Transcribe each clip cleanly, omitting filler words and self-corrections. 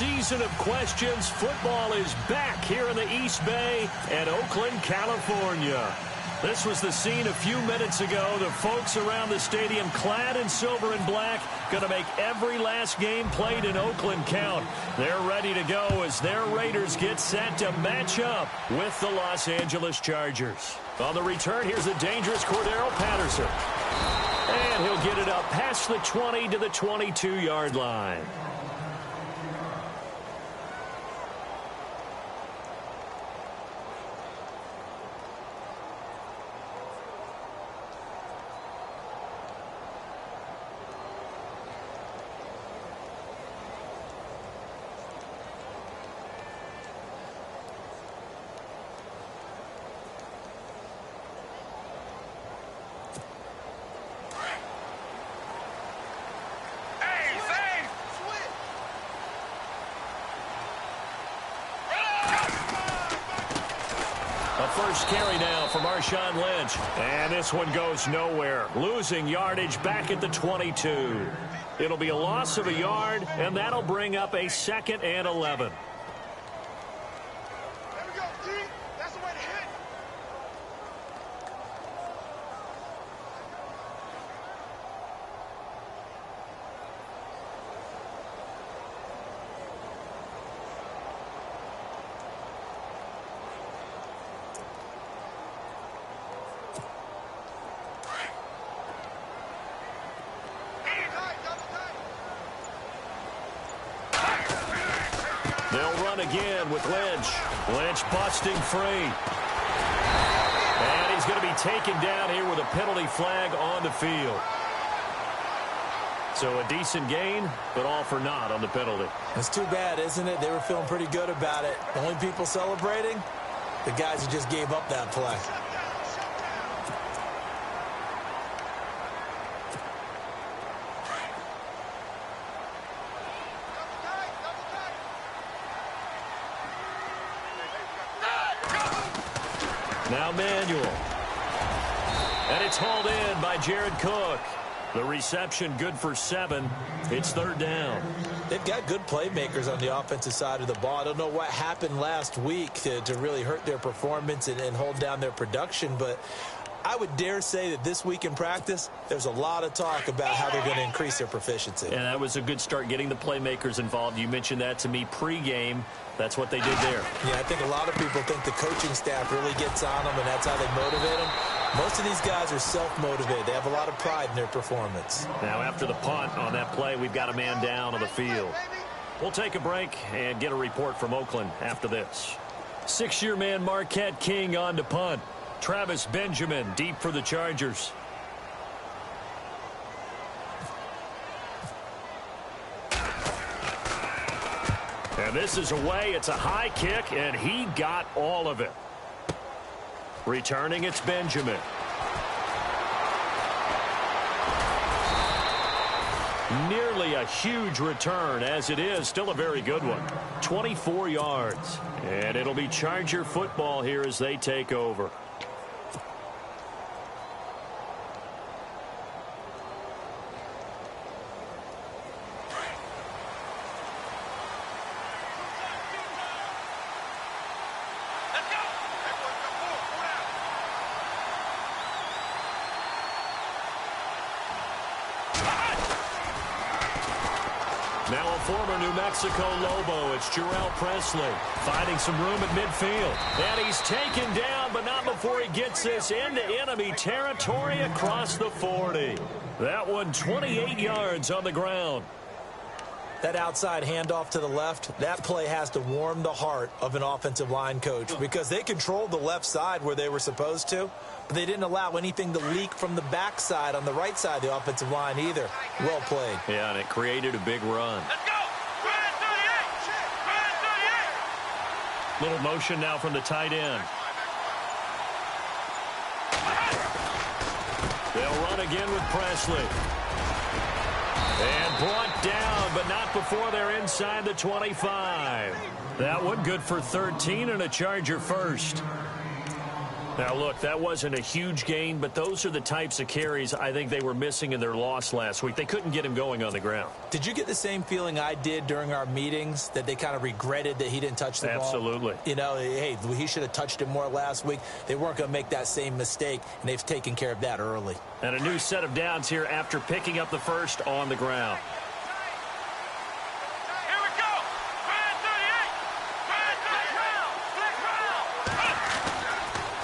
season of questions. Football is back here in the East Bay and Oakland, California. This was the scene a few minutes ago. The folks around the stadium clad in silver and black going to make every last game played in Oakland count. They're ready to go as their Raiders get set to match up with the Los Angeles Chargers. On the return, here's the dangerous Cordero Patterson. And he'll get it up past the 20 to the 22-yard line. First carry now from Marshawn Lynch. And this one goes nowhere. Losing yardage back at the 22. It'll be a loss of a yard, and that'll bring up a 2nd and 11. They'll run again with Lynch. Lynch busting free. And he's going to be taken down here with a penalty flag on the field. So a decent gain, but all for naught on the penalty. It's too bad, isn't it? They were feeling pretty good about it. The only people celebrating, the guys who just gave up that play. Now Manuel. And it's hauled in by Jared Cook. The reception good for 7. It's 3rd down. They've got good playmakers on the offensive side of the ball. I don't know what happened last week to really hurt their performance and hold down their production, but I would dare say that this week in practice, there's a lot of talk about how they're going to increase their proficiency. And that was a good start getting the playmakers involved. You mentioned that to me pregame. That's what they did there. Yeah, I think a lot of people think the coaching staff really gets on them, and that's how they motivate them. Most of these guys are self-motivated. They have a lot of pride in their performance. Now, after the punt on that play, we've got a man down on the field. We'll take a break and get a report from Oakland after this. 6-year man Marquette King on to punt. Travis Benjamin deep for the Chargers. And this is away. It's a high kick, and he got all of it. Returning, it's Benjamin. Nearly a huge return, as it is still a very good one. 24 yards. And it'll be Charger football here as they take over. Now a former New Mexico Lobo, it's Jarrell Presley, finding some room at midfield. And he's taken down, but not before he gets this into enemy territory across the 40. That one 28 yards on the ground. That outside handoff to the left, that play has to warm the heart of an offensive line coach because they controlled the left side where they were supposed to, but they didn't allow anything to leak from the backside on the right side of the offensive line either. Well played. Yeah, and it created a big run. Let's go! Little motion now from the tight end. They'll run again with Presley. And brought down, but not before they're inside the 25. That one good for 13 and a Charger first. Now, look, that wasn't a huge gain, but those are the types of carries I think they were missing in their loss last week. They couldn't get him going on the ground. Did you get the same feeling I did during our meetings, that they kind of regretted that he didn't touch the ball? Absolutely. You know, hey, he should have touched it more last week. They weren't going to make that same mistake, and they've taken care of that early. And a new set of downs here after picking up the first on the ground.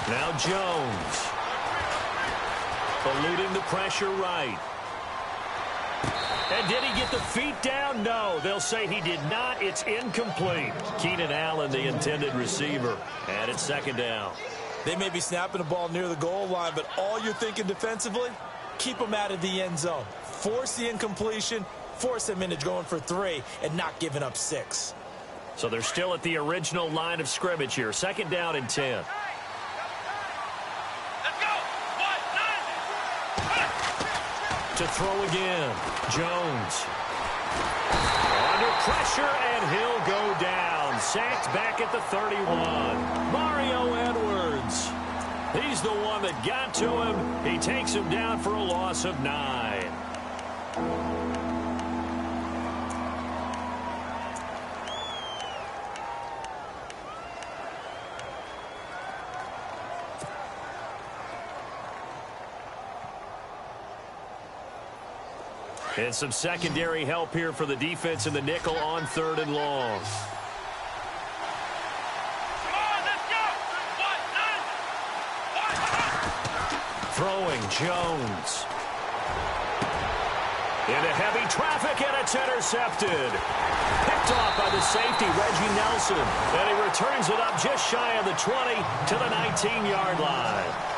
Now Jones, eluding the pressure right. And did he get the feet down? No, they'll say he did not. It's incomplete. Keenan Allen, the intended receiver. And it's second down. They may be snapping the ball near the goal line, but all you're thinking defensively, keep them out of the end zone. Force the incompletion, force them into going for 3, and not giving up 6. So they're still at the original line of scrimmage here. Second down and 10. To throw again, Jones. Under pressure, and he'll go down. Sacked back at the 31. Mario Edwards. He's the one that got to him. He takes him down for a loss of 9. And some secondary help here for the defense in the nickel on 3rd and long. Throwing Jones. Into heavy traffic, and it's intercepted. Picked off by the safety, Reggie Nelson. And he returns it up just shy of the 20 to the 19-yard line.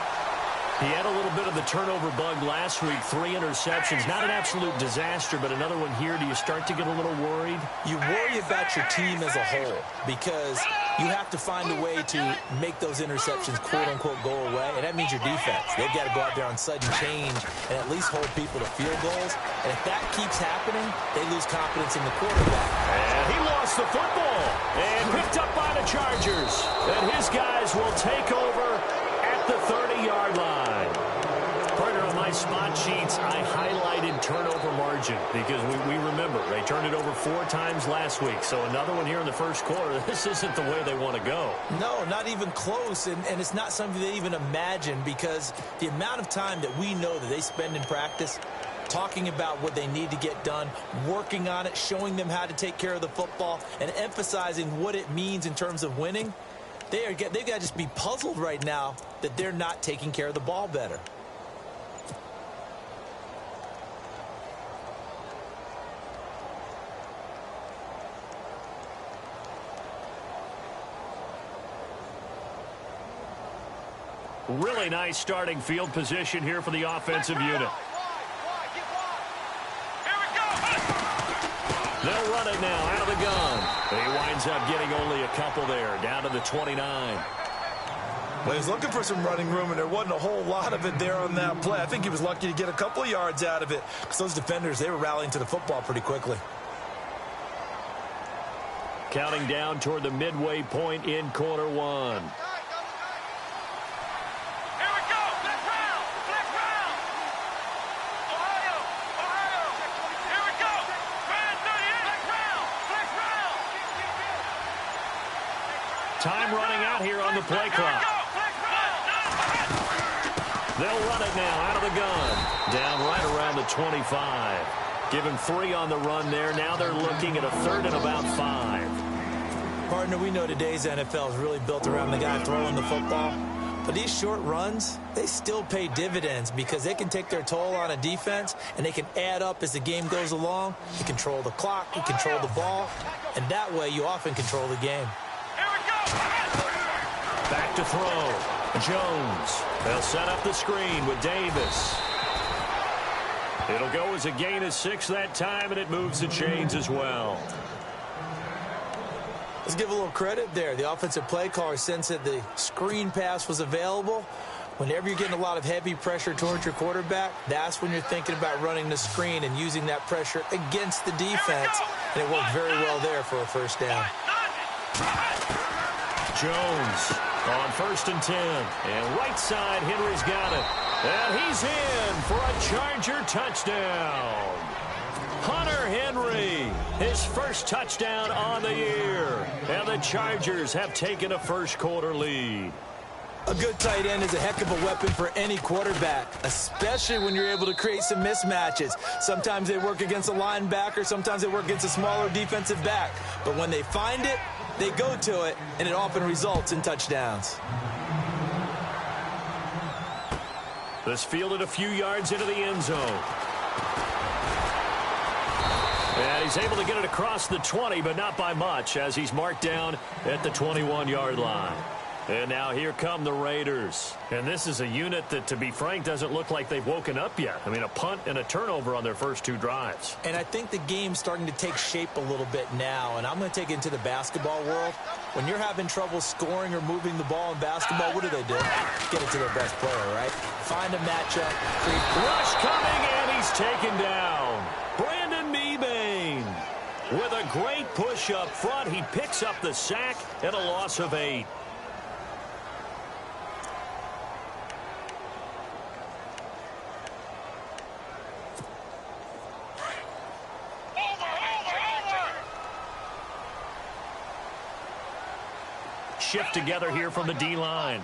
He had a little bit of the turnover bug last week, 3 interceptions. Not an absolute disaster, but another one here. Do you start to get a little worried? You worry about your team as a whole because you have to find a way to make those interceptions, quote-unquote, go away, and that means your defense. They've got to go out there on sudden change and at least hold people to field goals. And if that keeps happening, they lose confidence in the quarterback. And he lost the football and picked up by the Chargers. And his guys will take over at the 30-yard line. Partner, on my spot sheets, I highlighted turnover margin because we remember they turned it over 4 times last week. So another one here in the first quarter. This isn't the way they want to go. No, not even close. And it's not something they even imagine because the amount of time that we know that they spend in practice talking about what they need to get done, working on it, showing them how to take care of the football, and emphasizing what it means in terms of winning. They've got to just be puzzled right now that they're not taking care of the ball better. Really nice starting field position here for the offensive unit. They'll run it now out of the gun. And he winds up getting only a couple there, down to the 29. Well, he was looking for some running room, and there wasn't a whole lot of it there on that play. I think he was lucky to get a couple of yards out of it because those defenders, they were rallying to the football pretty quickly. Counting down toward the midway point in quarter 1. Time running out here on the play clock. They'll run it now out of the gun. Down right around the 25. Give him 3 on the run there. Now they're looking at a 3rd and about 5. Partner, we know today's NFL is really built around the guy throwing the football. But these short runs, they still pay dividends because they can take their toll on a defense and they can add up as the game goes along. You control the clock, you control the ball, and that way you often control the game. Back to throw. Jones. They'll set up the screen with Davis. It'll go as a gain of 6 that time, and it moves the chains as well. Let's give a little credit there. The offensive play caller sensed that the screen pass was available. Whenever you're getting a lot of heavy pressure towards your quarterback, that's when you're thinking about running the screen and using that pressure against the defense. And it worked very well there for a first down. Jones On 1st and 10. And right side, Henry's got it. And he's in for a Charger touchdown. Hunter Henry, his first touchdown on the year. And the Chargers have taken a first-quarter lead. A good tight end is a heck of a weapon for any quarterback, especially when you're able to create some mismatches. Sometimes they work against a linebacker, sometimes they work against a smaller defensive back. But when they find it, they go to it, and it often results in touchdowns. This fielded a few yards into the end zone. And he's able to get it across the 20, but not by much, as he's marked down at the 21-yard line. And now here come the Raiders. And this is a unit that, to be frank, doesn't look like they've woken up yet. I mean, a punt and a turnover on their first 2 drives. And I think the game's starting to take shape a little bit now. And I'm going to take it into the basketball world. When you're having trouble scoring or moving the ball in basketball, what do? Get it to their best player, right? Find a matchup. Rush coming, and he's taken down. Brandon Mebane with a great push up front. He picks up the sack and a loss of 8. Shift together here from the D-line.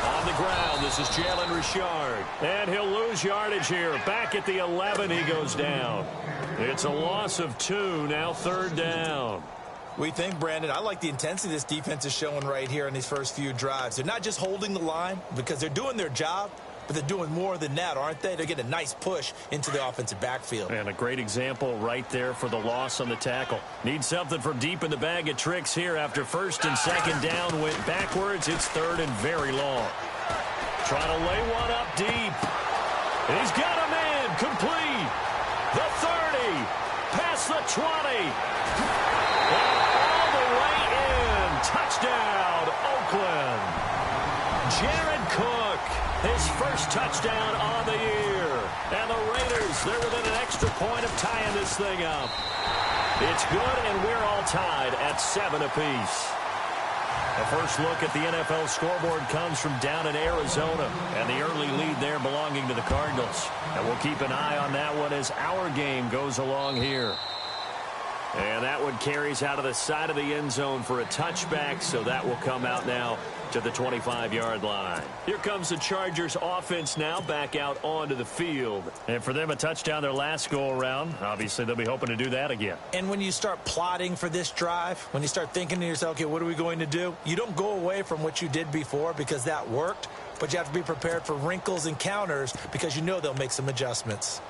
On the ground, this is Jalen Richard. And he'll lose yardage here. Back at the 11, he goes down. It's a loss of 2, now 3rd down. We think, Brandon, I like the intensity this defense is showing right here in these first few drives. They're not just holding the line because they're doing their job, but they're doing more than that, aren't they? They're getting a nice push into the offensive backfield. And a great example right there for the loss on the tackle. Need something from deep in the bag of tricks here after 1st and 2nd down went backwards. It's 3rd and very long. Trying to lay one up deep. He's got a man complete. The 30. Past the 20. And all the way in. Touchdown, Oakland. Jared Cook, his first touchdown on the year. And the Raiders, they're within an extra point of tying this thing up. It's good, and we're all tied at 7 apiece. A first look at the NFL scoreboard comes from down in Arizona, and the early lead there belonging to the Cardinals. And we'll keep an eye on that one as our game goes along here. And that one carries out of the side of the end zone for a touchback, so that will come out now to the 25-yard line. Here comes the Chargers offense now back out onto the field. And for them, a touchdown their last go-around. Obviously, they'll be hoping to do that again. And when you start plotting for this drive, when you start thinking to yourself, okay, what are we going to do? You don't go away from what you did before because that worked, but you have to be prepared for wrinkles and counters because you know they'll make some adjustments.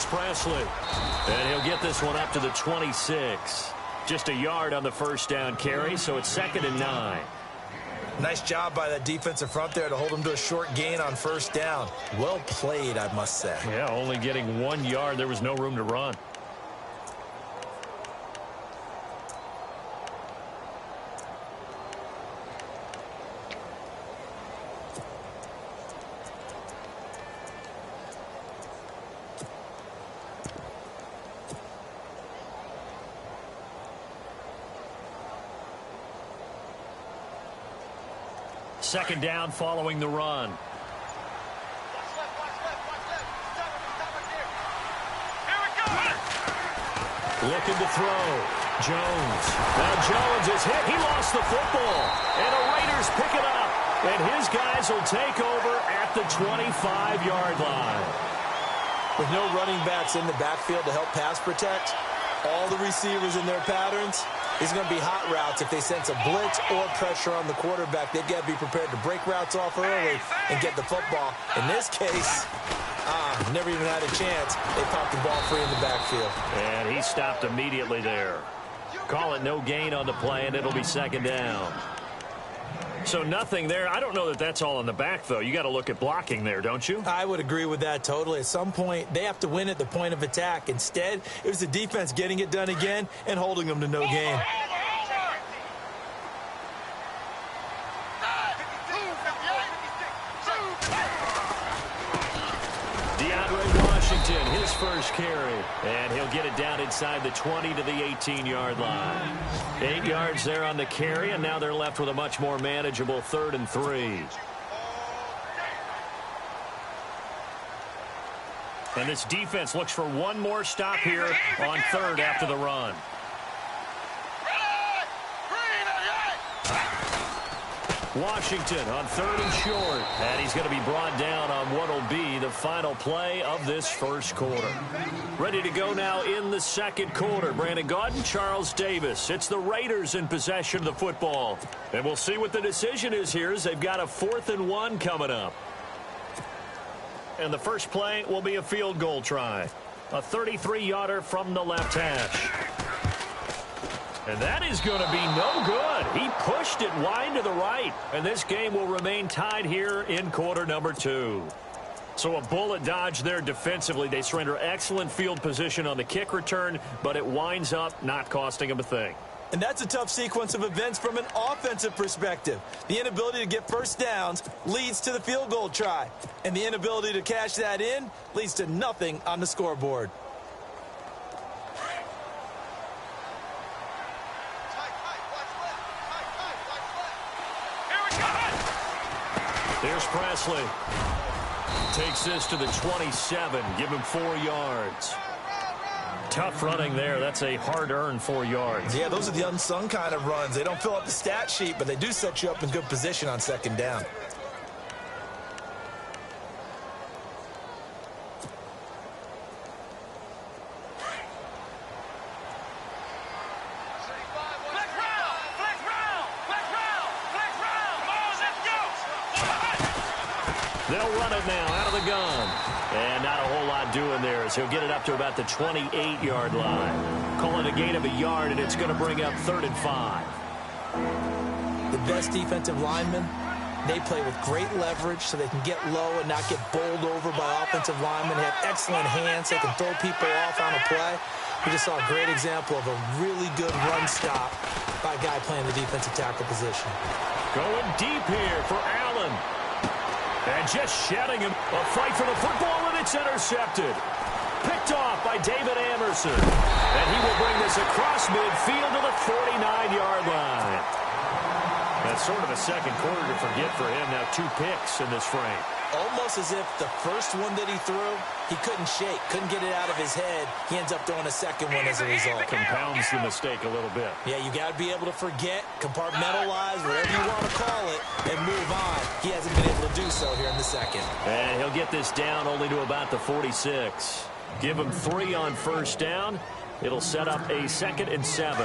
Presley. And he'll get this one up to the 26. Just a yard on the first down carry, so it's 2nd and 9. Nice job by that defensive front there to hold him to a short gain on first down. Well played, I must say. Yeah, only getting 1 yard. There was no room to run. Second down following the run. Looking to throw. Jones. Now Jones is hit. He lost the football. And the Raiders pick it up. And his guys will take over at the 25-yard line. With no running backs in the backfield to help pass protect, all the receivers in their patterns, it's going to be hot routes if they sense a blitz or pressure on the quarterback. They've got to be prepared to break routes off early and get the football. In this case, never even had a chance. They popped the ball free in the backfield. And he stopped immediately there. Call it no gain on the play, and it'll be 2nd down. So nothing there. I don't know that that's all in the back, though. You got to look at blocking there, don't you? I would agree with that totally. At some point, they have to win at the point of attack. Instead, it was the defense getting it done again and holding them to no gain. carry. And he'll get it down inside the 20 to the 18-yard line. 8 yards there on the carry, and now they're left with a much more manageable 3rd and 3. And this defense looks for one more stop here on 3rd after the run. Washington on 3rd and short. And he's going to be brought down on what will be the final play of this first quarter. Ready to go now in the 2nd quarter. Brandon Gaudin, Charles Davis. It's the Raiders in possession of the football. And we'll see what the decision is here as they've got a 4th and 1 coming up. And the first play will be a field goal try. A 33-yarder from the left hash. And that is going to be no good. He pushed it wide to the right. And this game will remain tied here in quarter number 2. So a bullet dodge there defensively. They surrender excellent field position on the kick return, but it winds up not costing them a thing. And that's a tough sequence of events from an offensive perspective. The inability to get first downs leads to the field goal try. And the inability to cash that in leads to nothing on the scoreboard. There's Presley. Takes this to the 27. Give him 4 yards. Tough running there. That's a hard-earned 4 yards. Yeah, those are the unsung kind of runs. They don't fill up the stat sheet, but they do set you up in good position on 2nd down. They'll run it now out of the gun. And not a whole lot doing there as he'll get it up to about the 28-yard line. Call it a gain of a yard, and it's going to bring up 3rd and 5. The best defensive linemen, they play with great leverage so they can get low and not get bowled over by offensive linemen. They have excellent hands. They can throw people off on a play. We just saw a great example of a really good run stop by a guy playing the defensive tackle position. Going deep here for Allen. And just shedding him. A fight for the football, and it's intercepted. Picked off by David Amerson. And he will bring this across midfield to the 49-yard line. That's sort of a second quarter to forget for him. Now 2 picks in this frame. Almost as if the first one that he threw, he couldn't shake, couldn't get it out of his head. He ends up throwing a second one as a result. Compounds the mistake a little bit. Yeah, you got to be able to forget, compartmentalize, whatever you want to call it, and move on. He hasn't been able to do so here in the 2nd. And he'll get this down only to about the 46. Give him 3 on 1st down. It'll set up a 2nd and 7.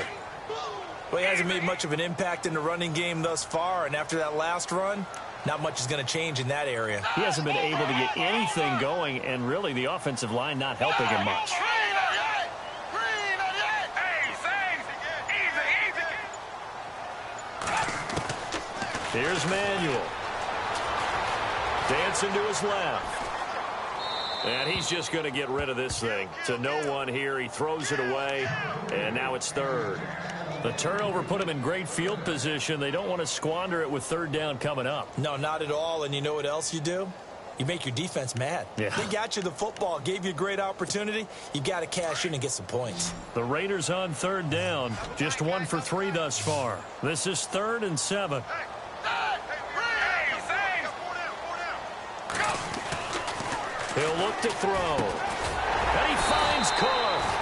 Well, he hasn't made much of an impact in the running game thus far, and after that last run, not much is going to change in that area. He hasn't been able to get anything going, and really the offensive line not helping him much. Here's Manuel. Dancing to his left. And he's just going to get rid of this thing. To no one here. He throws it away, and now it's 3rd. The turnover put him in great field position. They don't want to squander it with 3rd down coming up. No, not at all. And you know what else you do? You make your defense mad. Yeah. They got you the football, gave you a great opportunity. You got to cash in and get some points. The Raiders on 3rd down. Just 1 for 3 thus far. This is 3rd and 7. He'll look to throw. And he finds Cook.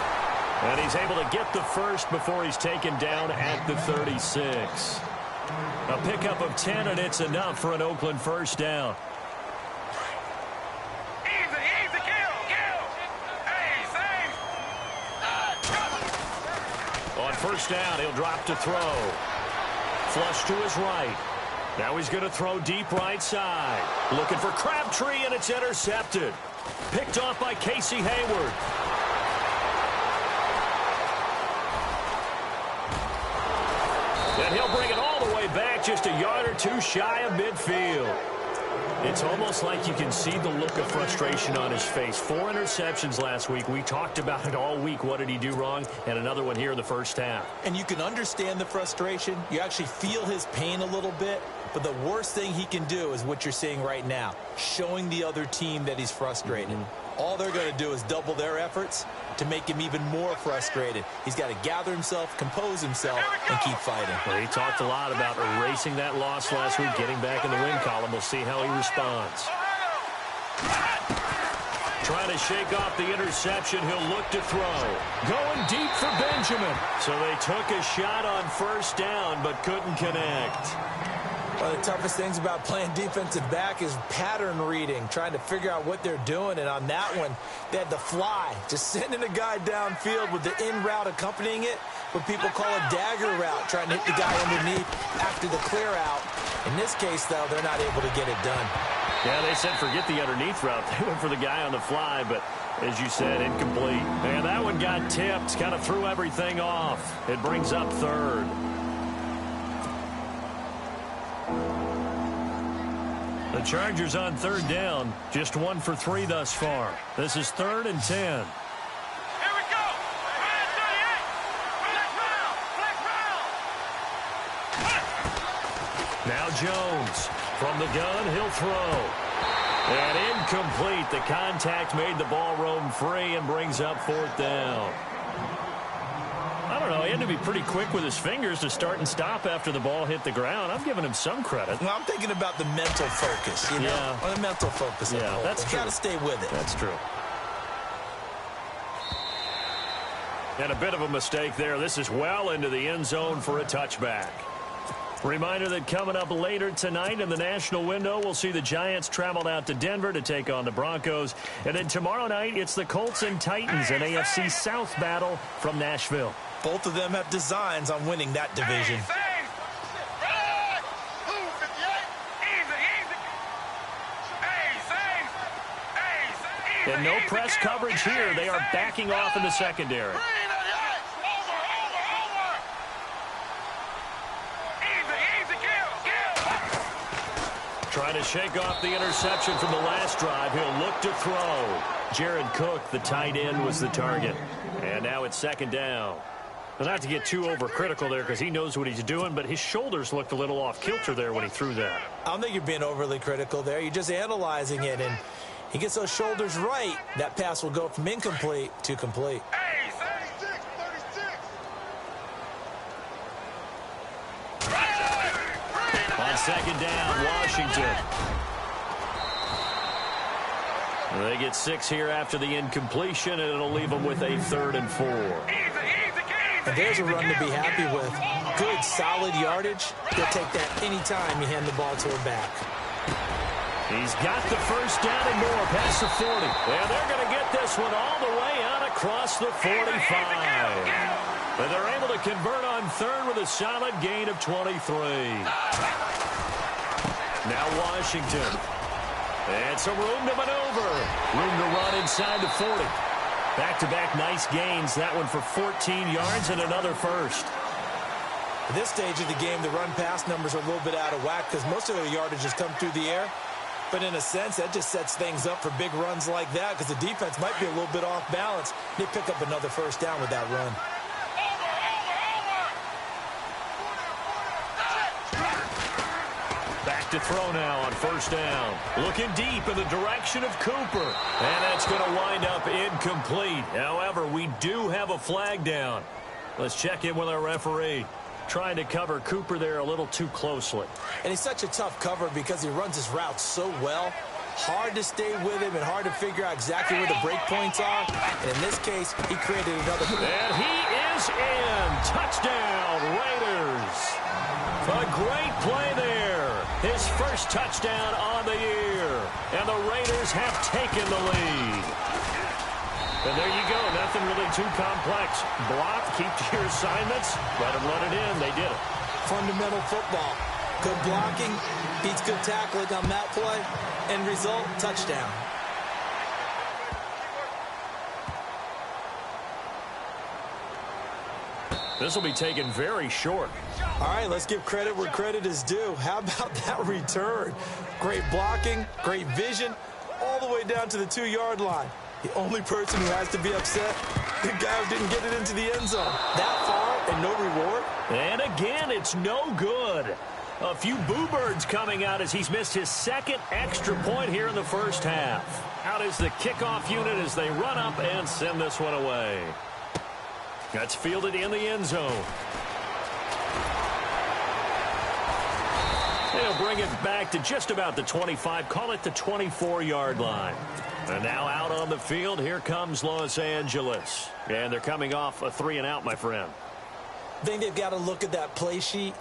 And he's able to get the first before he's taken down at the 36. A pickup of 10, and it's enough for an Oakland first down. On 1st down, he'll drop to throw. Flush to his right. Now he's going to throw deep right side. Looking for Crabtree, and it's intercepted. Picked off by Casey Hayward. And he'll bring it all the way back, just a yard or 2 shy of midfield. It's almost like you can see the look of frustration on his face. 4 interceptions last week. We talked about it all week. What did he do wrong? And another one here in the first half. And you can understand the frustration. You actually feel his pain a little bit. But the worst thing he can do is what you're seeing right now, showing the other team that he's frustrated. all they're going to do is double their efforts to make him even more frustrated. He's got to gather himself, compose himself, and keep fighting. Well, he talked a lot about erasing that loss last week, getting back in the win column. We'll see how he responds. Trying to shake off the interception. He'll look to throw. Going deep for Benjamin. So they took a shot on first down, but couldn't connect. One of the toughest things about playing defensive back is pattern reading, trying to figure out what they're doing. And on that one, they had the fly, just sending a guy downfield with the in route accompanying it, what people call a dagger route, trying to hit the guy underneath after the clear out. In this case, though, they're not able to get it done. Yeah, they said forget the underneath route. They went for the guy on the fly, but as you said, incomplete. And that one got tipped, kind of threw everything off. It brings up third. The Chargers on third down, just 1 for 3 thus far. This is 3rd and 10. Here we go. Red 38. Flex round. Now Jones from the gun, he'll throw. And incomplete. The contact made the ball roam free and brings up 4th down. I don't know. He had to be pretty quick with his fingers to start and stop after the ball hit the ground. I'm giving him some credit. Well, I'm thinking about the mental focus, you know? Yeah. Or the mental focus. Yeah, that's true. Got to stay with it. That's true. And a bit of a mistake there. This is well into the end zone for a touchback. Reminder that coming up later tonight in the national window, we'll see the Giants travel out to Denver to take on the Broncos. And then tomorrow night, it's the Colts and Titans, an AFC South battle from Nashville. Both of them have designs on winning that division. And no press coverage here. They are backing off in the secondary. Trying to shake off the interception from the last drive. He'll look to throw. Jared Cook, the tight end, was the target. And now it's 2nd down. Well, not to get too overcritical there because he knows what he's doing, but his shoulders looked a little off kilter there when he threw that. I don't think you're being overly critical there. You're just analyzing it, and he gets those shoulders right. That pass will go from incomplete to complete. On 2nd down, Washington. They get 6 here after the incompletion, and it'll leave them with a 3rd and 4. And there's a run to be happy with. Good, solid yardage. They'll take that anytime you hand the ball to a back. He's got the first down and more past the 40. And they're going to get this one all the way out across the 45. And they're able to convert on 3rd with a solid gain of 23. Now Washington. And some room to maneuver. Room to run inside the 40. Back-to-back nice gains. That one for 14 yards and another first. At this stage of the game, the run-pass numbers are a little bit out of whack because most of their yardage has come through the air. But in a sense, that just sets things up for big runs like that because the defense might be a little bit off balance. They pick up another first down with that run. Back to throw now on 1st down. Looking deep in the direction of Cooper. And that's going to wind up incomplete. However, we do have a flag down. Let's check in with our referee. Trying to cover Cooper there a little too closely. And he's such a tough cover because he runs his routes so well. Hard to stay with him and hard to figure out exactly where the break points are. And in this case, he created another. And he is in. Touchdown, Raiders. A great play there. His first touchdown on the year. And the Raiders have taken the lead. And there you go. Nothing really too complex. Block, keep to your assignments. Let them run it in. They did it. Fundamental football. Good blocking, beats good tackling on that play. End result, touchdown. This will be taken very short. All right, let's give credit where credit is due. How about that return? Great blocking, great vision, all the way down to the 2-yard line. The only person who has to be upset, the guy who didn't get it into the end zone. That far and no reward. And again, it's no good. A few boo birds coming out as he's missed his second extra point here in the first half. Out is the kickoff unit as they run up and send this one away. That's fielded in the end zone. They'll bring it back to just about the 25, call it the 24-yard line. And now out on the field, here comes Los Angeles. And they're coming off a 3-and-out, my friend. I think they've got to look at that play sheet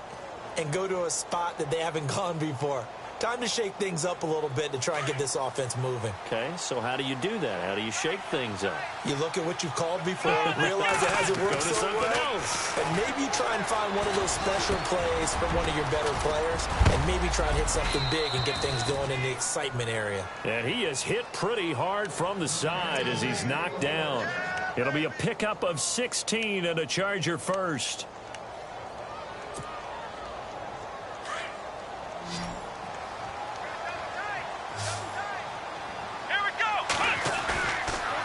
and go to a spot that they haven't gone before. Time to shake things up a little bit to try and get this offense moving. Okay, so how do you do that? How do you shake things up? You look at what you've called before, realize it hasn't worked so well, and maybe try and find one of those special plays from one of your better players, and maybe try and hit something big and get things going in the excitement area. And he is hit pretty hard from the side as he's knocked down. It'll be a pickup of 16 and a Charger first.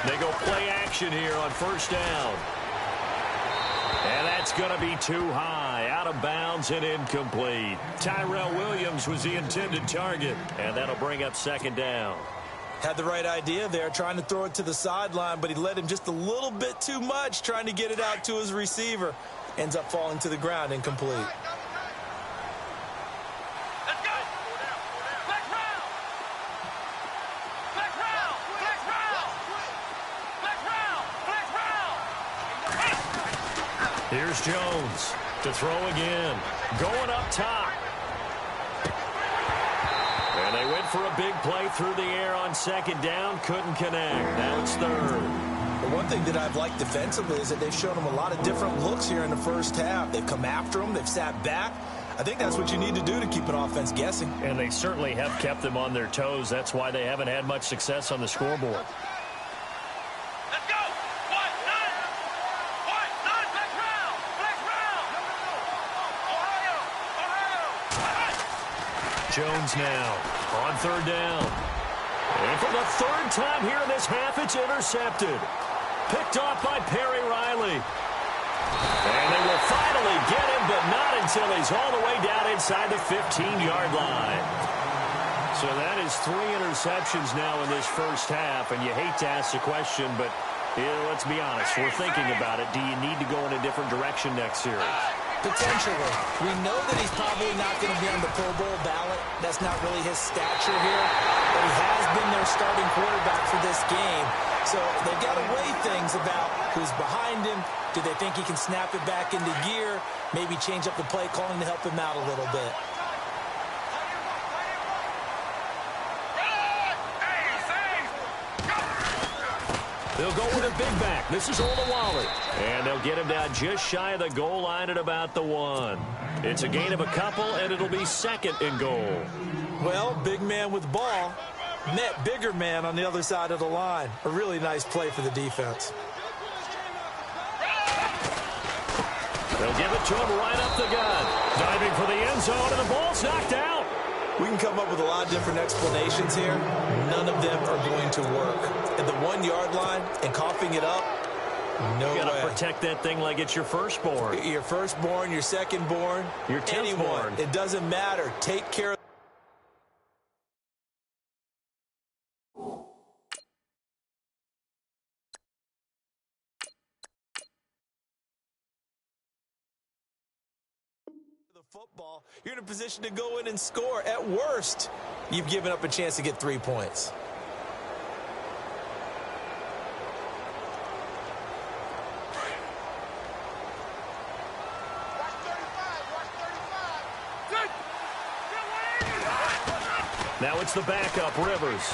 They go play action here on first down. And that's going to be too high. Out of bounds and incomplete. Tyrell Williams was the intended target. And that'll bring up second down. Had the right idea there, trying to throw it to the sideline, but he led him just a little bit too much, trying to get it out to his receiver. Ends up falling to the ground, incomplete. Here's Jones to throw again. Going up top. And they went for a big play through the air on second down. Couldn't connect. Now it's third. The one thing that I've liked defensively is that they've shown him a lot of different looks here in the first half. They've come after him. They've sat back. I think that's what you need to do to keep an offense guessing. And they certainly have kept them on their toes. That's why they haven't had much success on the scoreboard. Jones now on third down. And for the third time here in this half, it's intercepted. Picked off by Perry Riley. And they will finally get him, but not until he's all the way down inside the 15-yard line. So that is 3 interceptions now in this first half, and you hate to ask the question, but let's be honest, we're thinking about it. Do you need to go in a different direction next series? Potentially. We know that he's probably not going to be on the Pro Bowl ballot. That's not really his stature here. But he has been their starting quarterback for this game. So they've got to weigh things about who's behind him. Do they think he can snap it back into gear? Maybe change up the play calling to help him out a little bit. They'll go with a big back. This is Olawale. And they'll get him down just shy of the goal line at about the 1. It's a gain of a couple, and it'll be second and goal. Well, big man with the ball met bigger man on the other side of the line. A really nice play for the defense. They'll give it to him right up the gut. Diving for the end zone, and the ball's knocked out. We can come up with a lot of different explanations here. None of them are going to work. At the 1-yard line and coughing it up, no way. You got to protect that thing like it's your firstborn. Your firstborn, your secondborn, your anyone. It doesn't matter. Take care of football. You're in a position to go in and score. At worst, you've given up a chance to get 3 points. Now it's the backup, Rivers.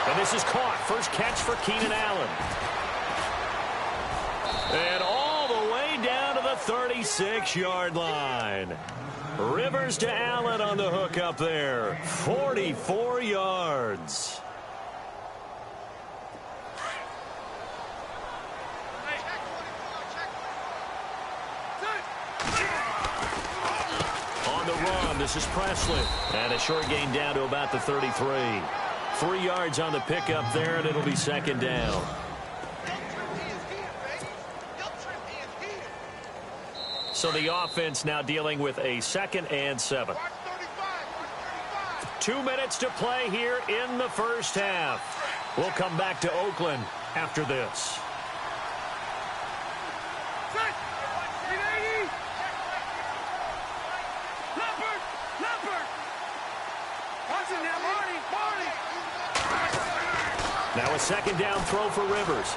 And this is caught. First catch for Keenan Allen. And all the way down to the 36-yard line. Rivers to Allen on the hook up there. 44 yards. On the run, this is Presley. And a short gain down to about the 33. 3 yards on the pickup there, and it'll be second So the offense now dealing with a 2nd and 7. 2 minutes to play here in the first half. We'll come back to Oakland after this. Now a 2nd down throw for Rivers.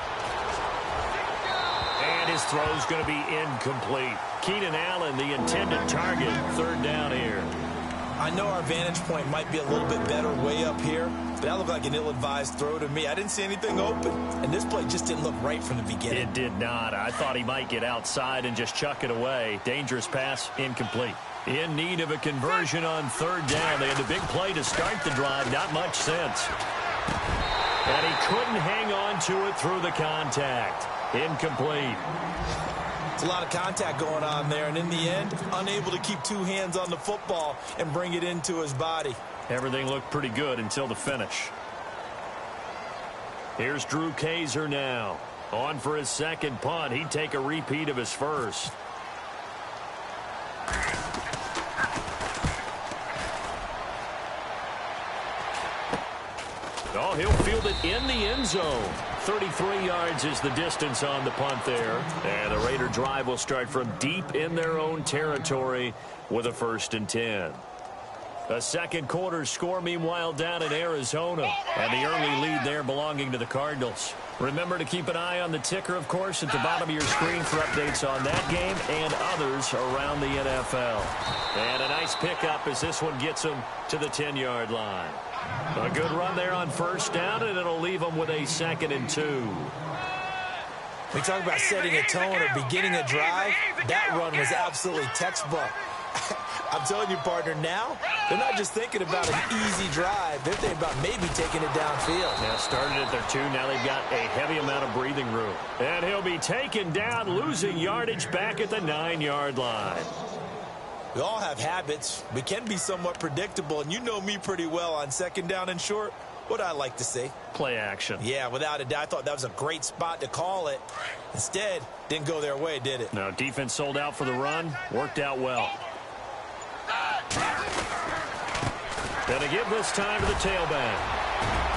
And his throw's going to be incomplete. Keenan Allen, the intended target, 3rd down here. I know our vantage point might be a little bit better way up here, but that looked like an ill-advised throw to me. I didn't see anything open, and this play just didn't look right from the beginning. It did not. I thought he might get outside and just chuck it away. Dangerous pass, incomplete. In need of a conversion on 3rd down. They had a big play to start the drive. Not much sense. And he couldn't hang on to it through the contact. Incomplete. It's a lot of contact going on there, and in the end, unable to keep 2 hands on the football and bring it into his body. Everything looked pretty good until the finish. Here's Drew Kaiser now. On for his 2nd punt. He'd take a repeat of his first. Oh, he'll field it in the end zone. 33 yards is the distance on the punt there. And the Raider drive will start from deep in their own territory with a 1st and 10. A 2nd quarter score, meanwhile, down in Arizona. And the early lead there belonging to the Cardinals. Remember to keep an eye on the ticker, of course, at the bottom of your screen for updates on that game and others around the NFL. And a nice pickup as this one gets him to the 10-yard line. A good run there on 1st down, and it'll leave them with a 2nd and 2. We talk about setting a tone or beginning a drive. That run was absolutely textbook. I'm telling you, partner, now they're not just thinking about an easy drive. They're thinking about maybe taking it downfield. Now started at their 2. Now they've got a heavy amount of breathing room. And he'll be taken down, losing yardage back at the 9-yard line. We all have habits. We can be somewhat predictable, and you know me pretty well on 2nd down and short. What I like to see? Play action. Yeah, without a doubt. I thought that was a great spot to call it. Instead, didn't go their way, did it? No, defense sold out for the run. Worked out well. Gonna give this time to the tailback.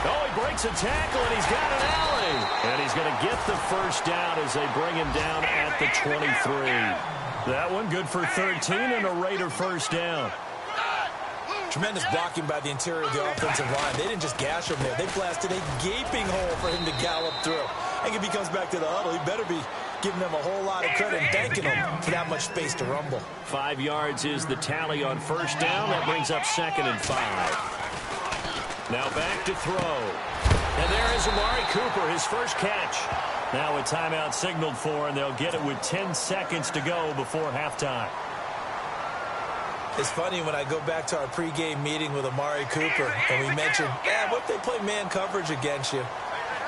Oh, he breaks a tackle, and he's got an alley. And he's going to get the 1st down as they bring him down at the 23. That one good for 13 and a Raider 1st down. Tremendous blocking by the interior of the offensive line. They didn't just gash him there. They blasted a gaping hole for him to gallop through. I think if he comes back to the huddle, he better be giving them a whole lot of credit and thanking them for that much space to rumble. 5 yards is the tally on 1st down. That brings up 2nd and 5. Now back to throw. And there is Amari Cooper, his first catch. Now a timeout signaled for, and they'll get it with 10 seconds to go before halftime. It's funny when I go back to our pregame meeting with Amari Cooper, and we mentioned, what if they play man coverage against you?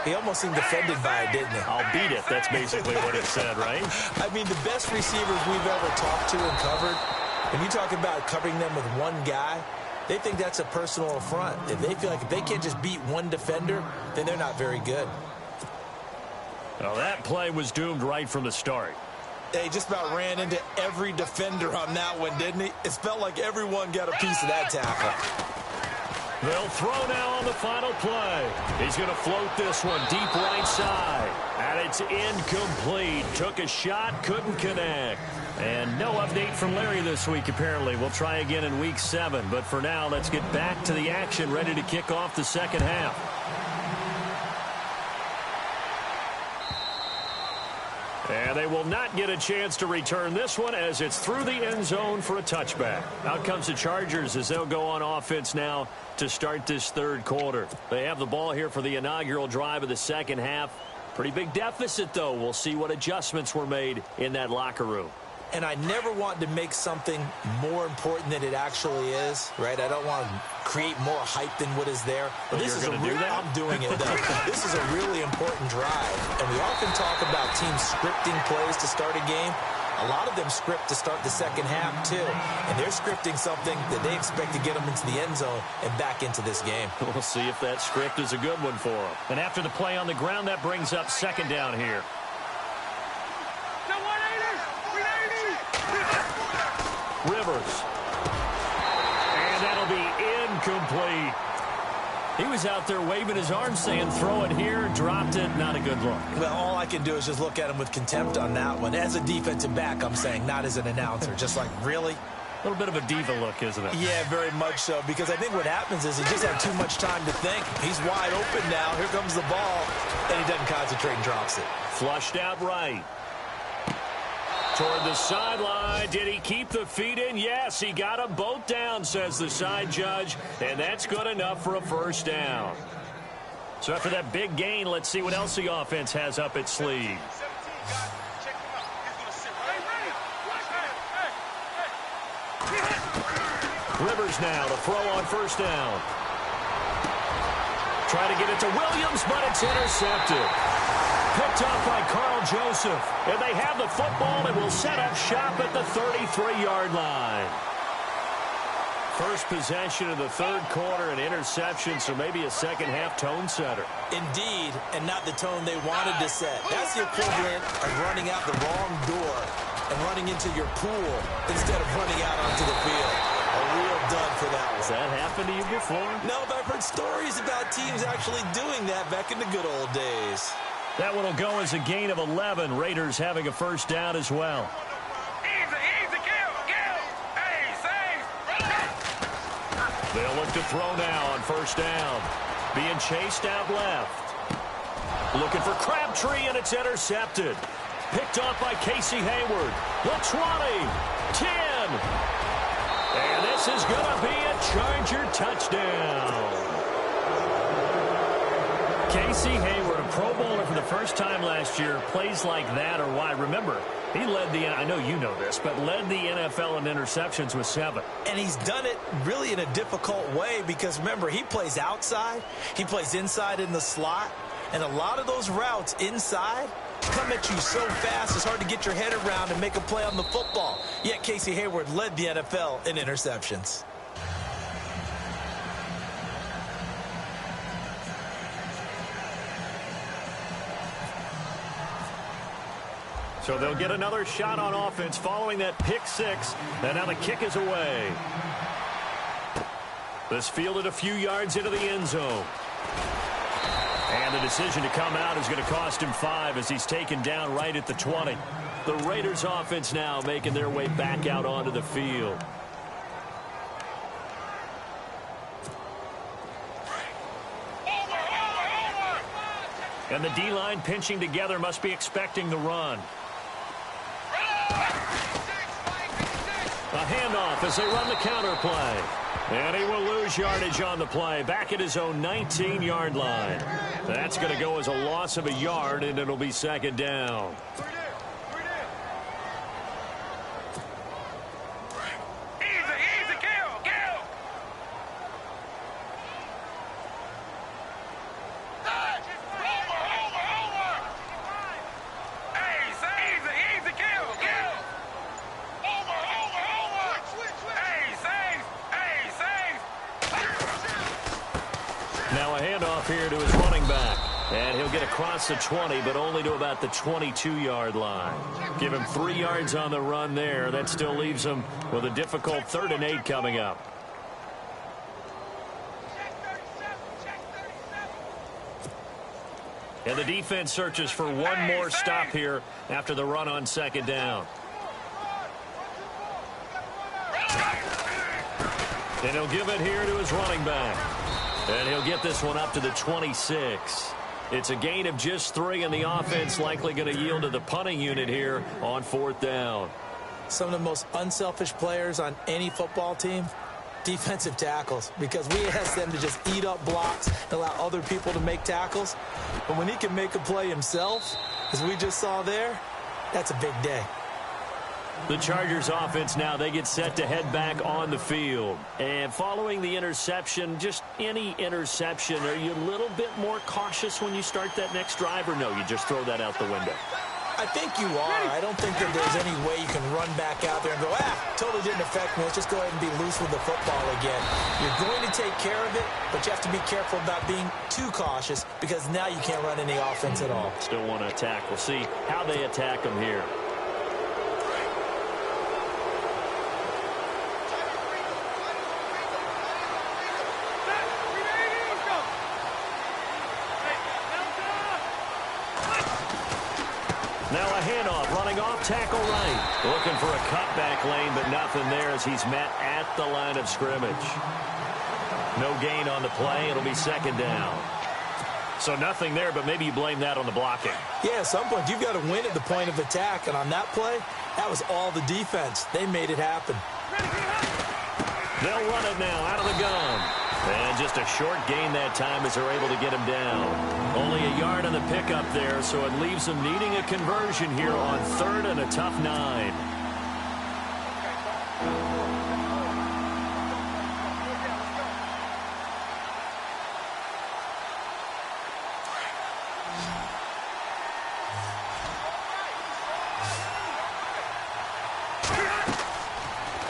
He almost seemed offended by it, didn't he? I'll beat it. That's basically what he said, right? I mean, the best receivers we've ever talked to and covered, when you talk about covering them with one guy, they think that's a personal affront. If they feel like if they can't just beat one defender, then they're not very good. Well, that play was doomed right from the start. He just about ran into every defender on that one, didn't he? It felt like everyone got a piece of that tackle. They'll throw now on the final play. He's going to float this one deep right side. And it's incomplete. Took a shot, couldn't connect. And no update from Larry this week, apparently. We'll try again in Week 7. But for now, let's get back to the action, ready to kick off the 2nd half. And they will not get a chance to return this one as it's through the end zone for a touchback. Out comes the Chargers as they'll go on offense now to start this 3rd quarter. They have the ball here for the inaugural drive of the 2nd half. Pretty big deficit, though. We'll see what adjustments were made in that locker room. And I never want to make something more important than it actually is, right? I don't want to create more hype than what is there. But this is going to do that? I'm doing it, though. This is a really important drive. And we often talk about teams scripting plays to start a game. A lot of them script to start the 2nd half, too. And they're scripting something that they expect to get them into the end zone and back into this game. We'll see if that script is a good one for them. And after the play on the ground, that brings up 2nd down here. Rivers. And that'll be incomplete. He was out there waving his arms saying, throw it here, dropped it, not a good look. Well, all I can do is just look at him with contempt on that one. As a defensive back, I'm saying, not as an announcer. Just like, really? A little bit of a diva look, isn't it? Yeah, very much so, because I think what happens is he just had too much time to think. He's wide open now. Here comes the ball, and he doesn't concentrate and drops it. Flushed out right. Toward the sideline. Did he keep the feet in? Yes, he got them both down, says the side judge, and that's good enough for a first down. So after that big gain, let's see what else the offense has up its sleeve. Rivers now to throw on first down. Try to get it to Williams, but it's intercepted. Picked up by Carl Joseph. And they have the football and will set up shop at the 33-yard line. First possession of the third quarter, an interception, so maybe a second-half tone setter. Indeed, and not the tone they wanted to set. That's the equivalent of running out the wrong door and running into your pool instead of running out onto the field. A real dud for that one. Has that happened to you before? No, but I've heard stories about teams actually doing that back in the good old days. That one will go as a gain of 11. Raiders having a first down as well. Easy, kill. Hey, save. They'll look to throw now on first down. Being chased out left. Looking for Crabtree, and it's intercepted. Picked off by Casey Hayward. The 20, 10. And this is going to be a Charger touchdown. Casey Hayward, a Pro Bowler for the first time last year, plays like that or why? Remember, he led the, I know you know this, but led the NFL in interceptions with 7. And he's done it really in a difficult way because, remember, he plays outside, he plays inside in the slot, and a lot of those routes inside come at you so fast it's hard to get your head around and make a play on the football. Yet Casey Hayward led the NFL in interceptions. So they'll get another shot on offense following that pick 6. And now the kick is away. This fielded a few yards into the end zone. And the decision to come out is going to cost him 5 as he's taken down right at the 20. The Raiders offense now making their way back out onto the field. And the D-line pinching together must be expecting the run. A handoff as they run the counter play. And he will lose yardage on the play. Back at his own 19-yard line. That's going to go as a loss of a yard, and it'll be second down. Easy, kill. Hey, easy, kill. Now a handoff here to his running back. And he'll get across the 20, but only to about the 22-yard line. Give him 3 yards on the run there. That still leaves him with a difficult 3rd and 8 coming up. And the defense searches for one more stop here after the run on second down. And he'll give it here to his running back. And he'll get this one up to the 26. It's a gain of just 3, and the offense likely going to yield to the punting unit here on 4th down. Some of the most unselfish players on any football team, defensive tackles, because we ask them to just eat up blocks and allow other people to make tackles. But when he can make a play himself, as we just saw there, that's a big day. The Chargers offense now, they get set to head back on the field. And following the interception, just any interception, are you a little bit more cautious when you start that next drive, or no, you just throw that out the window? I think you are. I don't think that there's any way you can run back out there and go, totally didn't affect me. Let's just go ahead and be loose with the football again. You're going to take care of it, but you have to be careful about being too cautious because now you can't run any offense at all. Still want to attack. We'll see how they attack them here. tackle right. Looking for a cutback lane, but nothing there as he's met at the line of scrimmage. No gain on the play. It'll be second down. So nothing there, but maybe you blame that on the blocking. Yeah, at some point, you've got to win at the point of attack. And on that play, that was all the defense. They made it happen. They'll run it now out of the gun. And just a short gain that time as they're able to get him down. Only a yard on the pickup there, so it leaves them needing a conversion here on 3rd and a tough 9.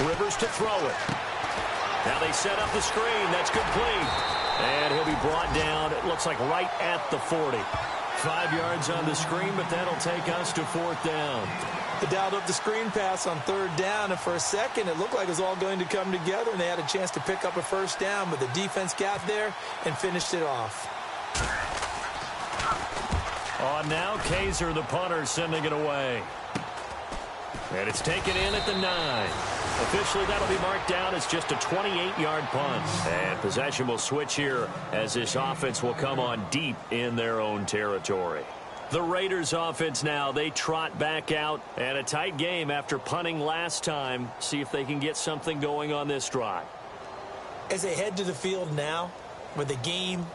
Rivers to throw it. Now they set up the screen. That's complete. And he'll be brought down, it looks like right at the 40. 5 yards on the screen, but that'll take us to 4th down. They dialed up the screen pass on 3rd down, and for a second it looked like it was all going to come together, and they had a chance to pick up a 1st down, but the defense got there and finished it off. On now, Kaiser, the punter, sending it away. And it's taken in at the 9. Officially, that'll be marked down as just a 28-yard punt. And possession will switch here as this offense will come on deep in their own territory. The Raiders offense now, they trot back out, and a tight game after punting last time. See if they can get something going on this drive. As they head to the field now, with the game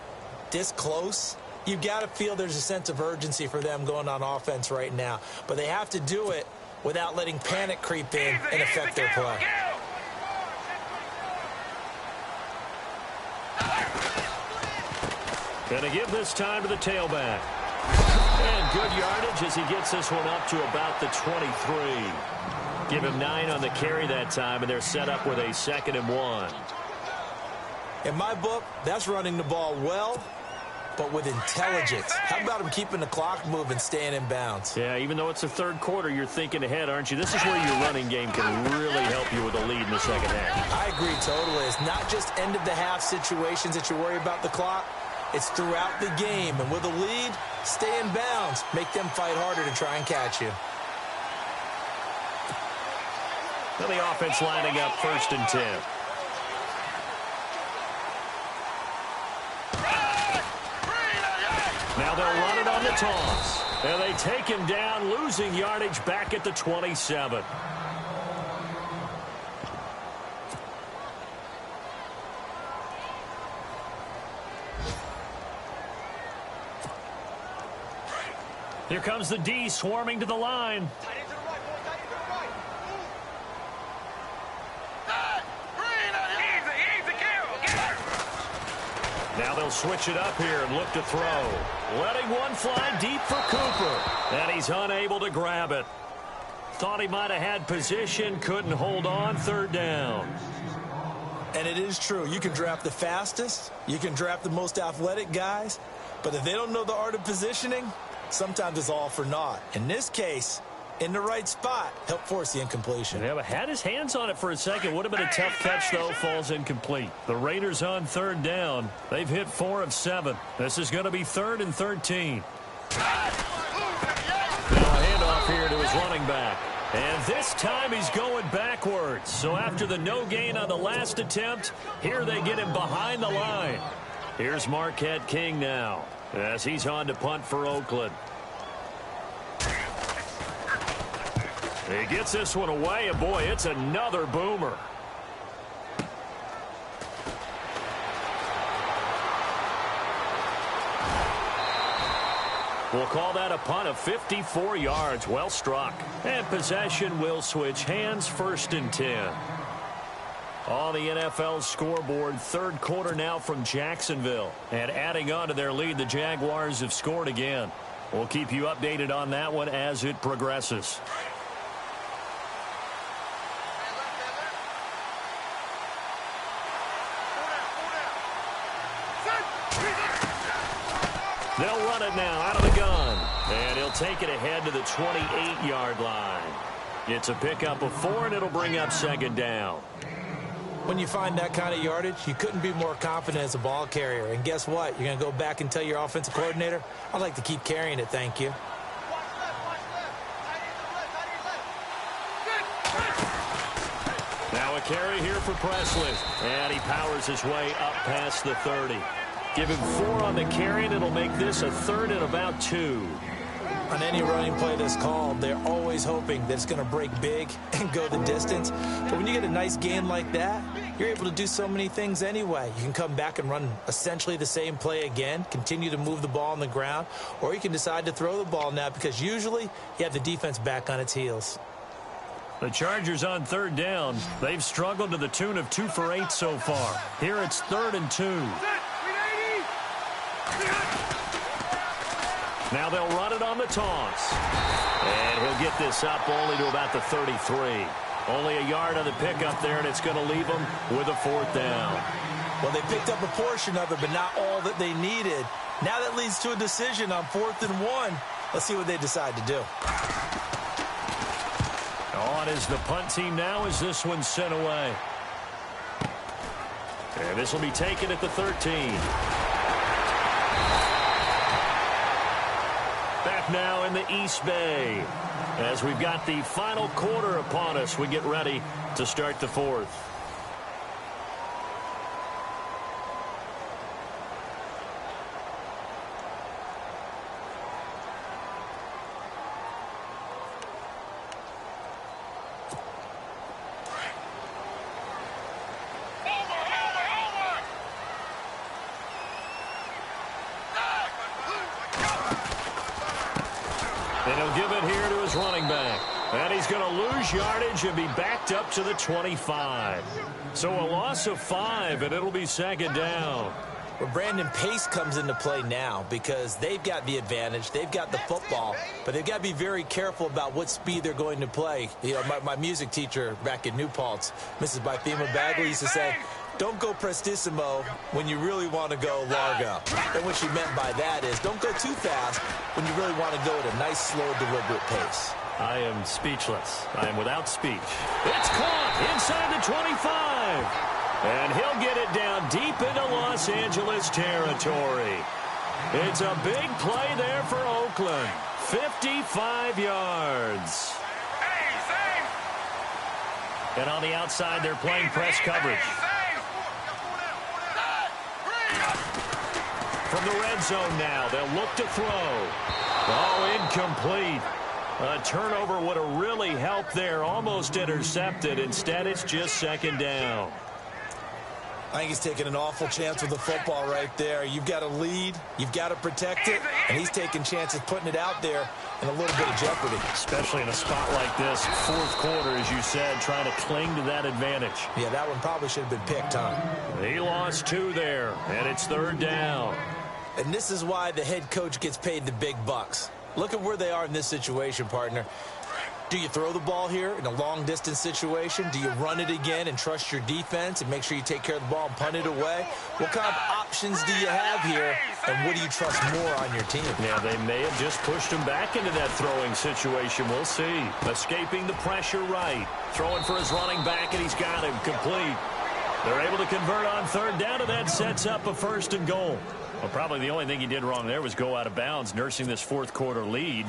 this close, you've got to feel there's a sense of urgency for them going on offense right now. But they have to do it without letting panic creep in and affect their play. Gonna give this time to the tailback. And good yardage as he gets this one up to about the 23. Give him 9 on the carry that time, and they're set up with a 2nd and 1. In my book, that's running the ball well, but with intelligence. How about him keeping the clock moving, staying in bounds? Yeah, even though it's the 3rd quarter, you're thinking ahead, aren't you? This is where your running game can really help you with a lead in the 2nd half. I agree totally. It's not just end-of-the-half situations that you worry about the clock. It's throughout the game. And with a lead, stay in bounds. Make them fight harder to try and catch you. Now the offense lining up 1st and 10. Now they'll run it on the toss. And they take him down, losing yardage back at the 27. Here comes the D swarming to the line. Now they'll switch it up here and look to throw. Letting one fly deep for Cooper. And he's unable to grab it. Thought he might have had position, couldn't hold on, 3rd down. And it is true. You can draft the fastest. You can draft the most athletic guys. But if they don't know the art of positioning, sometimes it's all for naught. In this case, in the right spot, help force the incompletion. Yeah, but had his hands on it for a second. Would have been a tough catch, though. Falls incomplete. The Raiders on 3rd down. They've hit 4 of 7. This is going to be 3rd and 13. Now a handoff here to his running back. And this time he's going backwards. So after the no gain on the last attempt, here they get him behind the line. Here's Marquette King now as he's on to punt for Oakland. He gets this one away, and boy, it's another boomer. We'll call that a punt of 54 yards. Well struck. And possession will switch hands, 1st and 10. On the NFL scoreboard, 3rd quarter now from Jacksonville. And adding on to their lead, the Jaguars have scored again. We'll keep you updated on that one as it progresses. They'll run it now out of the gun. And he'll take it ahead to the 28-yard line. It's a pickup of 4, and it'll bring up 2nd down. When you find that kind of yardage, you couldn't be more confident as a ball carrier. And guess what? You're going to go back and tell your offensive coordinator, I'd like to keep carrying it, thank you. carry here for Presley. And he powers his way up past the 30. Give him 4 on the carry, and it'll make this a 3rd and about 2. On any running play that's called, they're always hoping that it's going to break big and go the distance. But when you get a nice gain like that, you're able to do so many things anyway. You can come back and run essentially the same play again, continue to move the ball on the ground, or you can decide to throw the ball now because usually you have the defense back on its heels. The Chargers on 3rd down. They've struggled to the tune of 2 for 8 so far. Here it's 3rd and 2. Now they'll run it on the toss. And he'll get this up only to about the 33. Only a yard on the pickup there, and it's going to leave them with a 4th down. Well, they picked up a portion of it, but not all that they needed. Now that leads to a decision on 4th and 1. Let's see what they decide to do. On is the punt team now as this one's sent away. And this will be taken at the 13. Back now in the East Bay. As we've got the final quarter upon us, we get ready to start the 4th. And he'll give it here to his running back. And he's going to lose yardage and be backed up to the 25. So a loss of 5, and it'll be 2nd down. Well, Brandon, pace comes into play now because they've got the advantage. They've got the football, but they've got to be very careful about what speed they're going to play. You know, my music teacher back in New Paltz, Mrs. Bythema Bagley, used to say, don't go prestissimo when you really want to go largo. And what she meant by that is don't go too fast when you really want to go at a nice, slow, deliberate pace. I am speechless. I am without speech. It's caught inside the 25. And he'll get it down deep into Los Angeles territory. It's a big play there for Oakland. 55 yards. And on the outside, they're playing press coverage. From the red zone now, they'll look to throw. Oh, incomplete. A turnover would have really helped there. Almost intercepted. Instead, it's just 2nd down. I think he's taking an awful chance with the football right there. You've got to lead. You've got to protect it. And he's taking chances putting it out there in a little bit of jeopardy. Especially in a spot like this, 4th quarter, as you said, trying to cling to that advantage. Yeah, that one probably should have been picked, huh? He lost 2 there, and it's 3rd down. And this is why the head coach gets paid the big bucks. Look at where they are in this situation, partner. Do you throw the ball here in a long-distance situation? Do you run it again and trust your defense and make sure you take care of the ball and punt it away? What kind of options do you have here, and what do you trust more on your team? Yeah, they may have just pushed him back into that throwing situation. We'll see. Escaping the pressure right. Throwing for his running back, and he's got him complete. They're able to convert on 3rd down, and that sets up a 1st and goal. Well, probably the only thing he did wrong there was go out of bounds, nursing this 4th quarter lead.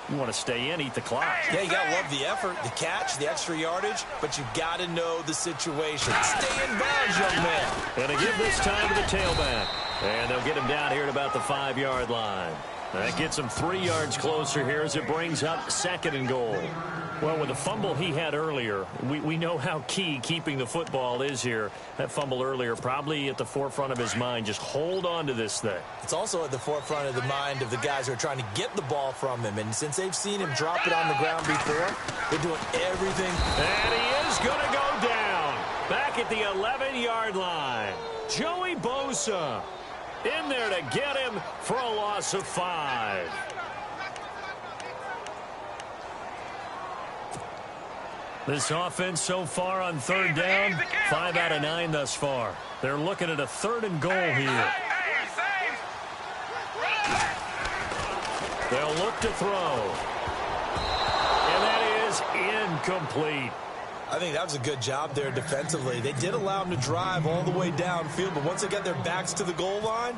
You want to stay in, eat the clock. Yeah, you got to love the effort, the catch, the extra yardage, but you got to know the situation. Stay in bounds, young man. And they give this time to the tailback. And they'll get him down here at about the 5-yard line. That gets him 3 yards closer here as it brings up 2nd and goal. Well, with the fumble he had earlier, we know how key keeping the football is here. That fumble earlier probably at the forefront of his mind. Just hold on to this thing. It's also at the forefront of the mind of the guys who are trying to get the ball from him. And since they've seen him drop it on the ground before, they're doing everything. And he is going to go down. Back at the 11-yard line. Joey Bosa in there to get him for a loss of 5. This offense so far on 3rd down, 5 out of 9 thus far. They're looking at a 3rd and goal here. They'll look to throw. And that is incomplete. I think that was a good job there defensively. They did allow him to drive all the way downfield, but once they got their backs to the goal line,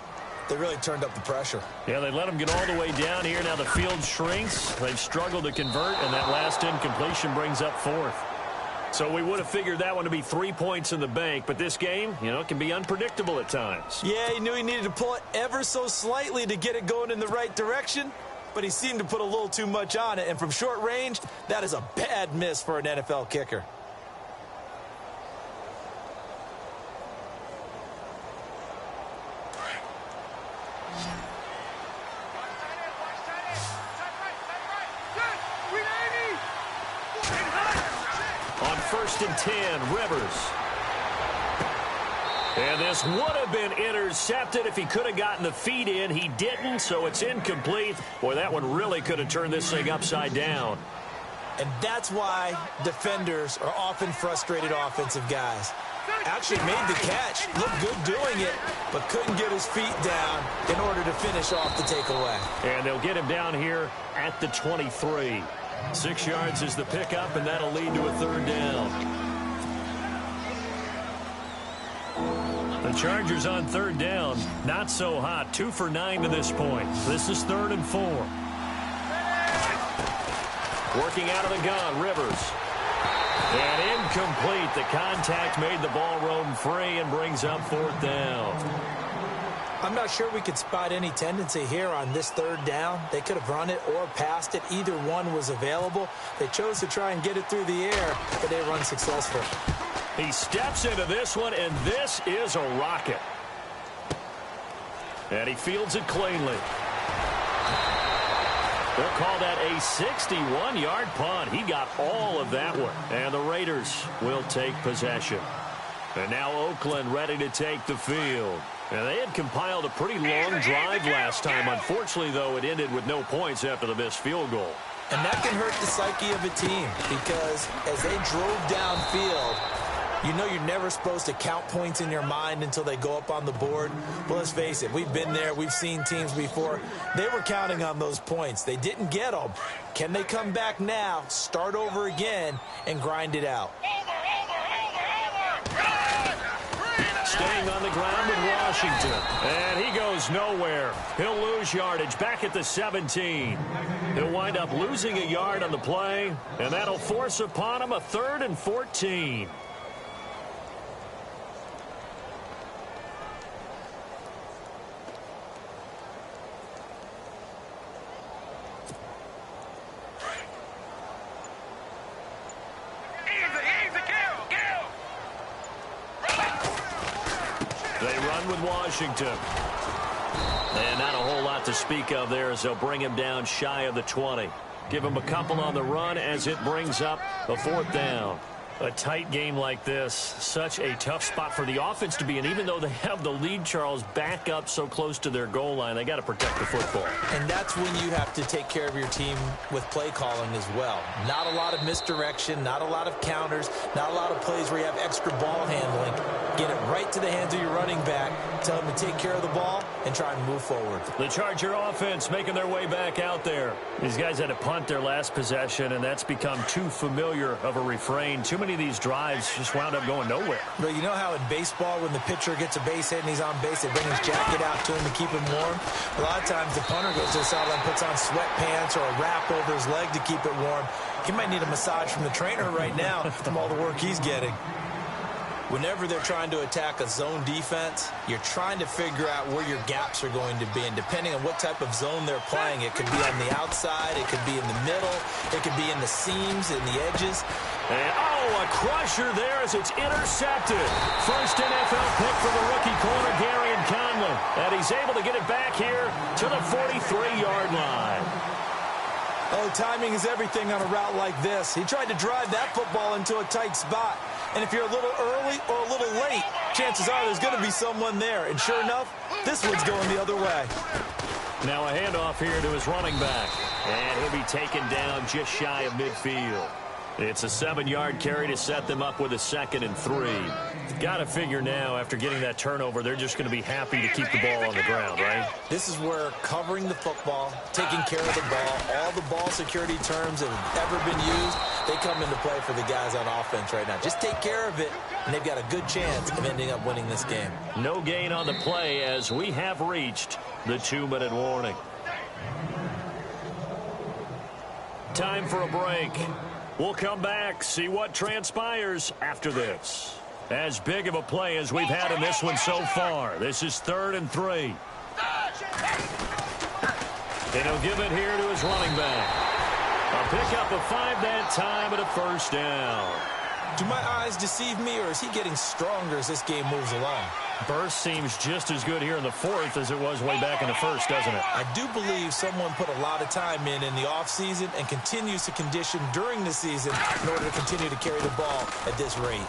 they really turned up the pressure. Yeah, they let him get all the way down here. Now the field shrinks. They've struggled to convert, and that last incompletion brings up 4th. So we would have figured that one to be 3 points in the bank, but this game, it can be unpredictable at times. Yeah, he knew he needed to pull it ever so slightly to get it going in the right direction, but he seemed to put a little too much on it, and from short range, that is a bad miss for an NFL kicker. On 1st and 10, Rivers. And this would have been intercepted if he could have gotten the feet in. He didn't, so it's incomplete. Boy, that one really could have turned this thing upside down. And that's why defenders are often frustrated offensive guys. Actually made the catch, looked good doing it, but couldn't get his feet down in order to finish off the takeaway. And they'll get him down here at the 23. 6 yards is the pickup, and that'll lead to a 3rd down. The Chargers on 3rd down, not so hot. 2 for 9 to this point. This is 3rd and 4. Working out of the gun, Rivers. And incomplete. The contact made the ball roam free and brings up 4th down. I'm not sure we could spot any tendency here on this 3rd down. They could have run it or passed it. Either one was available. They chose to try and get it through the air, but they were unsuccessful. He steps into this one, and this is a rocket. And he fields it cleanly. They'll call that a 61-yard punt. He got all of that one. And the Raiders will take possession. And now Oakland ready to take the field. And they had compiled a pretty long drive last time. Unfortunately, though, it ended with no points after the missed field goal. And that can hurt the psyche of a team because as they drove downfield, you know you're never supposed to count points in your mind until they go up on the board. Well, let's face it, we've been there. We've seen teams before. They were counting on those points. They didn't get them. Can they come back now, start over again, and grind it out? Staying on the ground in Washington. And he goes nowhere. He'll lose yardage back at the 17. He'll wind up losing a yard on the play, and that'll force upon him a 3rd and 14. With Washington. And not a whole lot to speak of there as they'll bring him down shy of the 20. Give him a couple on the run as it brings up a 4th down. A tight game like this, such a tough spot for the offense to be in. Even though they have the lead, Charles, back up so close to their goal line, they got to protect the football. And that's when you have to take care of your team with play calling as well. Not a lot of misdirection, not a lot of counters, not a lot of plays where you have extra ball handling. Get it right to the hands of your running back, tell him to take care of the ball, and try and move forward. The Charger offense making their way back out there. These guys had to punt their last possession, and that's become too familiar of a refrain. Too many of these drives just wound up going nowhere. But you know how in baseball, when the pitcher gets a base hit and he's on base, they bring his jacket out to him to keep him warm? A lot of times the punter goes to the sideline, puts on sweatpants or a wrap over his leg to keep it warm. He might need a massage from the trainer right now from all the work he's getting. Whenever they're trying to attack a zone defense, you're trying to figure out where your gaps are going to be. And depending on what type of zone they're playing, it could be on the outside, it could be in the middle, it could be in the seams, in the edges. And, a crusher there as it's intercepted. First NFL pick for the rookie corner, Darian Conlon. And he's able to get it back here to the 43-yard line. Oh, timing is everything on a route like this. He tried to drive that football into a tight spot. And if you're a little early or a little late, chances are there's going to be someone there. And sure enough, this one's going the other way. Now a handoff here to his running back. And he'll be taken down just shy of midfield. It's a 7-yard carry to set them up with a 2nd and 3. Got to figure now, after getting that turnover, they're just going to be happy to keep the ball on the ground, right? This is where covering the football, taking care of the ball, all the ball security terms that have ever been used, they come into play for the guys on offense right now. Just take care of it, and they've got a good chance of ending up winning this game. No gain on the play as we have reached the 2-minute warning. Time for a break. We'll come back, see what transpires after this. As big of a play as we've had in this one so far. This is 3rd and 3. And he'll give it here to his running back. A pickup of 5 that time and a first down. Do my eyes deceive me, or is he getting stronger as this game moves along? Burst seems just as good here in the 4th as it was way back in the 1st, doesn't it? I do believe someone put a lot of time in the offseason and continues to condition during the season in order to continue to carry the ball at this rate.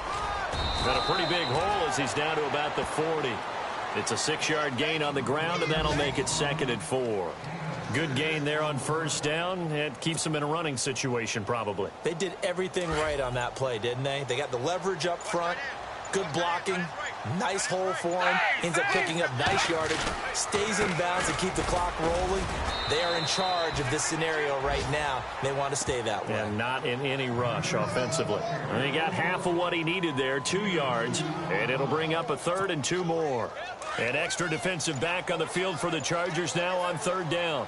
Got a pretty big hole as he's down to about the 40. It's a 6-yard gain on the ground, and that'll make it 2nd and 4. Good gain there on first down. It keeps them in a running situation, probably. They did everything right on that play, didn't they? They got the leverage up front, good blocking, nice hole for him, ends up picking up nice yardage, stays in bounds to keep the clock rolling. They are in charge of this scenario right now. They want to stay that way. And not in any rush offensively. And he got half of what he needed there, 2 yards, and it'll bring up a 3rd and 2 more. An extra defensive back on the field for the Chargers now on 3rd down.